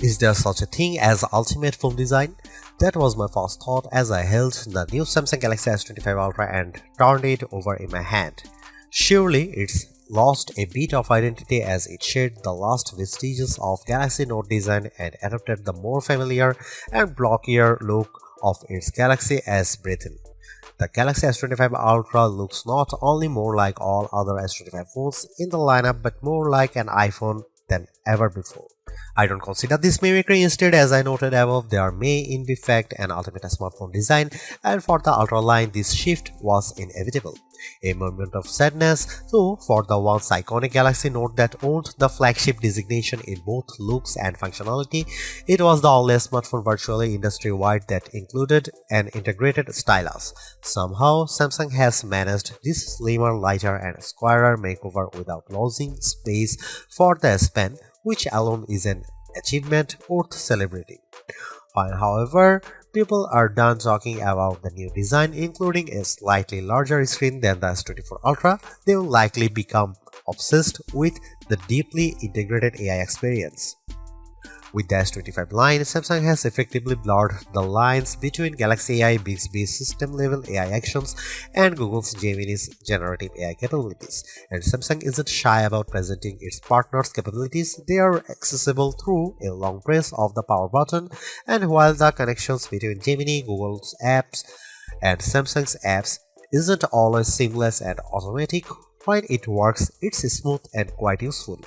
Is there such a thing as ultimate phone design? That was my first thought as I held the new Samsung Galaxy S25 Ultra and turned it over in my hand. Surely it's lost a bit of identity as it shed the last vestiges of Galaxy Note design and adopted the more familiar and blockier look of its Galaxy S breathing. The Galaxy S25 Ultra looks not only more like all other S25 phones in the lineup but more like an iPhone than ever before. I don't consider this mimicry. Instead, as I noted above, there may in fact an ultimate smartphone design, and for the Ultra line this shift was inevitable. A moment of sadness, though, for the once iconic Galaxy Note that owned the flagship designation in both looks and functionality. It was the only smartphone virtually industry-wide that included an integrated stylus. Somehow, Samsung has managed this slimmer, lighter and squarer makeover without losing space for the S Pen, which alone is an achievement worth celebrating. However, people are done talking about the new design, including a slightly larger screen than the S24 Ultra. They will likely become obsessed with the deeply integrated AI experience. With the S25 line, Samsung has effectively blurred the lines between Galaxy AI Bixby's system-level AI actions and Google's Gemini's generative AI capabilities. And Samsung isn't shy about presenting its partners' capabilities. They are accessible through a long press of the power button, and while the connections between Gemini, Google's apps, and Samsung's apps isn't always seamless and automatic, when it works, it's smooth and quite useful.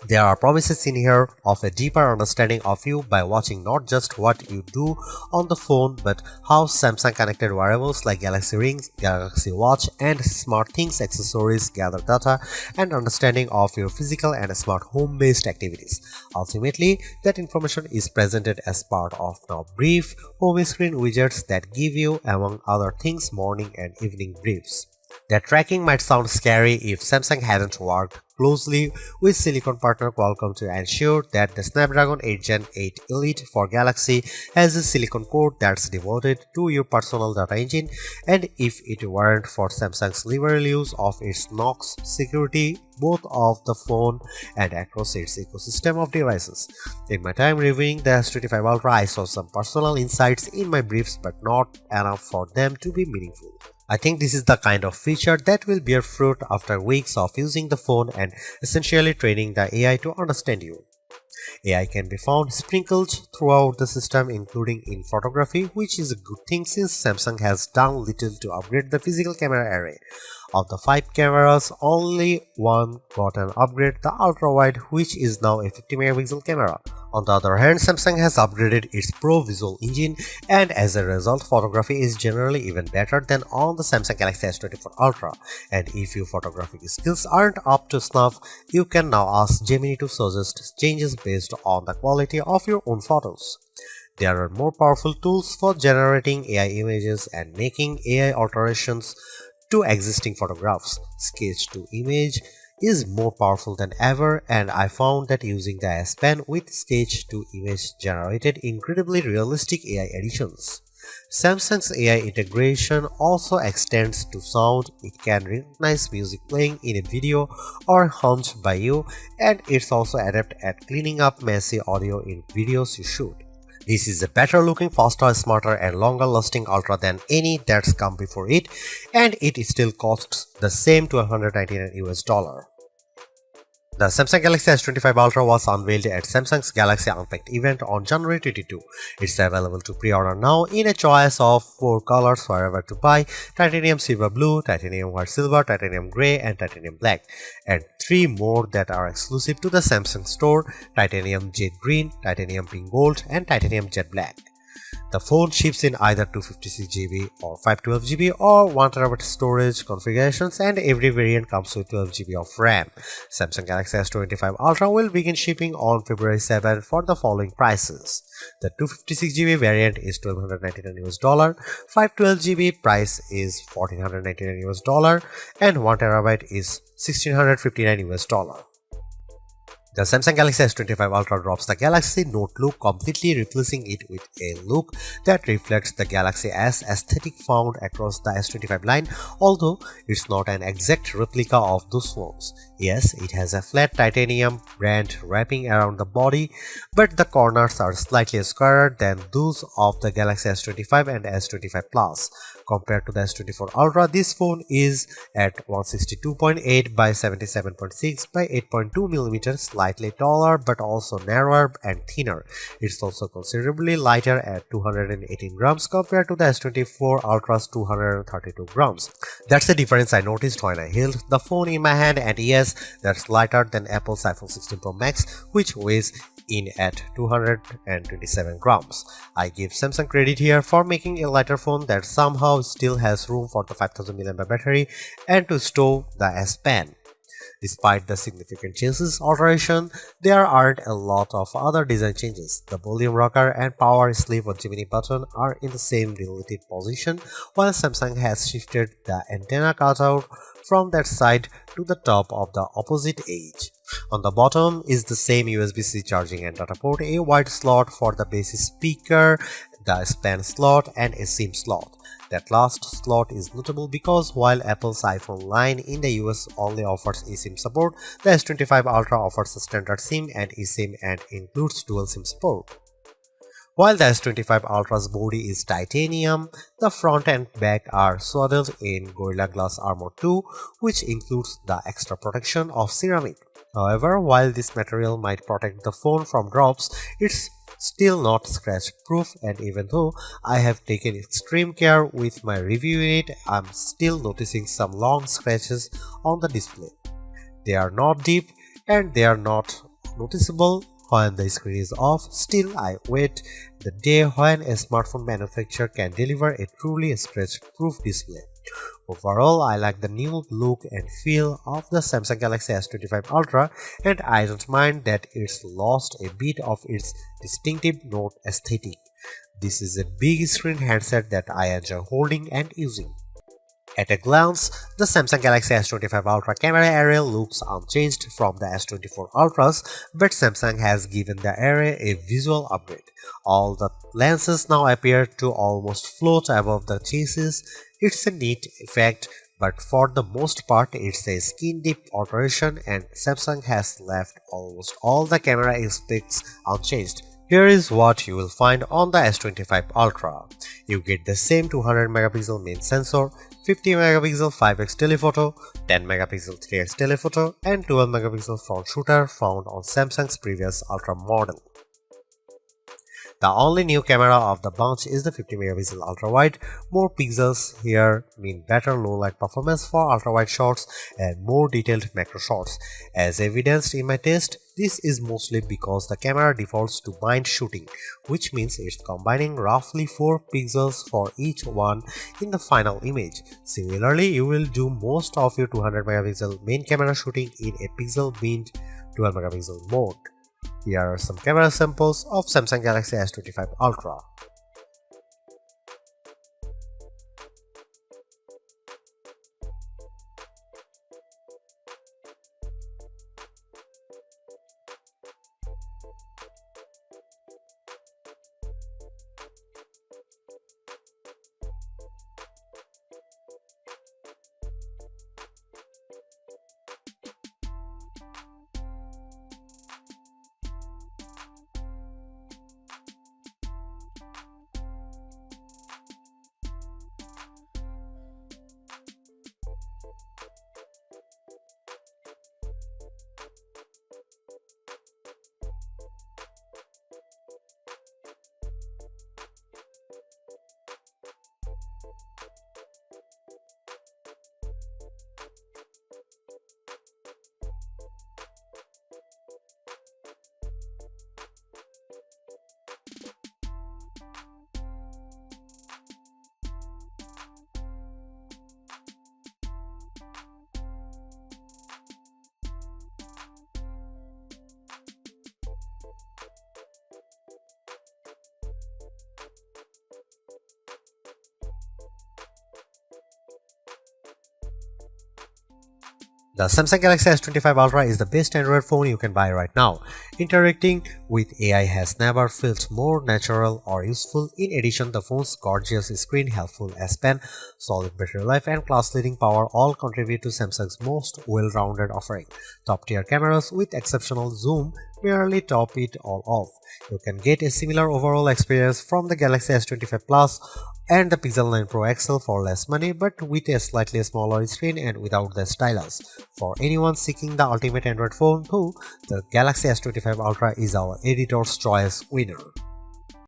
There are promises in here of a deeper understanding of you by watching not just what you do on the phone but how Samsung connected wearables like Galaxy Rings, Galaxy Watch and SmartThings accessories gather data and understanding of your physical and smart home-based activities. Ultimately, that information is presented as part of now brief home screen widgets that give you, among other things, morning and evening briefs. That tracking might sound scary if Samsung hadn't worked closely with silicon partner Qualcomm to ensure that the Snapdragon 8 Gen 8 Elite for Galaxy has a silicon core that's devoted to your personal data engine, and if it weren't for Samsung's liberal use of its Knox security both of the phone and across its ecosystem of devices. In my time reviewing the S25 Ultra, I saw some personal insights in my briefs but not enough for them to be meaningful. I think this is the kind of feature that will bear fruit after weeks of using the phone and essentially training the AI to understand you. AI can be found sprinkled throughout the system, including in photography, which is a good thing since Samsung has done little to upgrade the physical camera array. Of the 5 cameras, only one got an upgrade, the ultra-wide, which is now a 50-megapixel camera. On the other hand, Samsung has upgraded its Pro Visual engine, and as a result, photography is generally even better than on the Samsung Galaxy S24 Ultra. And if your photographic skills aren't up to snuff, you can now ask Gemini to suggest changes based on the quality of your own photos. There are more powerful tools for generating AI images and making AI alterations to existing photographs. Sketch to image is more powerful than ever, and I found that using the S Pen with sketch to image generated incredibly realistic AI editions. Samsung's AI integration also extends to sound. It can recognize music playing in a video or hummed by you, and it's also adept at cleaning up messy audio in videos you shoot. This is a better looking, faster, smarter and longer lasting Ultra than any that's come before it, and it still costs the same $199 US. The Samsung Galaxy S25 Ultra was unveiled at Samsung's Galaxy Unpacked event on January 22. It's available to pre-order now in a choice of 4 colors wherever to buy: titanium silver blue, titanium white silver, titanium grey and titanium black, and 3 more that are exclusive to the Samsung store: titanium jet green, titanium pink gold and titanium jet black. The phone ships in either 256GB or 512GB or 1TB storage configurations, and every variant comes with 12GB of RAM. Samsung Galaxy S25 Ultra will begin shipping on February 7 for the following prices. The 256GB variant is $1,299 US, 512GB price is $1,499 US, and 1TB is $1,659 US. The Samsung Galaxy S25 Ultra drops the Galaxy Note look, completely replacing it with a look that reflects the Galaxy S aesthetic found across the S25 line, although it's not an exact replica of those phones. Yes, it has a flat titanium band wrapping around the body, but the corners are slightly squarer than those of the Galaxy S25 and S25 Plus. Compared to the S24 Ultra, this phone is at 162.8 by 77.6 by 8.2mm, slightly taller but also narrower and thinner. It's also considerably lighter at 218 grams compared to the S24 Ultra's 232 grams. That's the difference I noticed when I held the phone in my hand, and yes, that's lighter than Apple's iPhone 16 Pro Max, which weighs in at 227 grams. I give Samsung credit here for making a lighter phone that somehow still has room for the 5000 mAh battery and to stow the S Pen. Despite the significant changes alteration, there aren't a lot of other design changes. The volume rocker and power sleeve or Gemini button are in the same relative position, while Samsung has shifted the antenna cutout from that side to the top of the opposite edge. On the bottom is the same USB-C charging and data port, a wide slot for the base speaker, the S Pen slot, and a SIM slot. That last slot is notable because while Apple's iPhone line in the US only offers eSIM support, the S25 Ultra offers a standard SIM and eSIM and includes dual SIM support. While the S25 Ultra's body is titanium, the front and back are swaddled in Gorilla Glass Armor 2, which includes the extra protection of ceramic. However, while this material might protect the phone from drops, it's still not scratch proof, and even though I have taken extreme care with my review unit, I'm still noticing some long scratches on the display. They are not deep and they are not noticeable when the screen is off. Still, I wait the day when a smartphone manufacturer can deliver a truly scratch-proof display. Overall, I like the new look and feel of the Samsung Galaxy S25 Ultra, and I don't mind that it's lost a bit of its distinctive Note aesthetic. This is a big screen handset that I enjoy holding and using. At a glance, the Samsung Galaxy S25 Ultra camera array looks unchanged from the S24 Ultras, but Samsung has given the array a visual upgrade. All the lenses now appear to almost float above the chassis. It's a neat effect, but for the most part it's a skin-deep alteration, and Samsung has left almost all the camera aspects unchanged. Here is what you will find on the S25 Ultra. You get the same 200 megapixel main sensor, 50 megapixel 5x telephoto, 10 megapixel 3x telephoto, and 12 megapixel front shooter found on Samsung's previous Ultra model. The only new camera of the bunch is the 50 megapixel ultra wide. More pixels here mean better low light performance for ultra wide shots and more detailed macro shots. As evidenced in my test, this is mostly because the camera defaults to bind shooting, which means it's combining roughly 4 pixels for each one in the final image. Similarly, you will do most of your 200 megapixel main camera shooting in a pixel binned 12 megapixel mode. Here are some camera samples of Samsung Galaxy S25 Ultra. The Samsung Galaxy S25 Ultra is the best Android phone you can buy right now. Interacting with AI has never felt more natural or useful. In addition, the phone's gorgeous screen, helpful S Pen, solid battery life, and class-leading power all contribute to Samsung's most well-rounded offering. Top-tier cameras with exceptional zoom merely top it all off. You can get a similar overall experience from the Galaxy S25 Plus and the Pixel 9 Pro XL for less money, but with a slightly smaller screen and without the stylus. For anyone seeking the ultimate Android phone too, the Galaxy S25 Ultra is our editor's choice winner.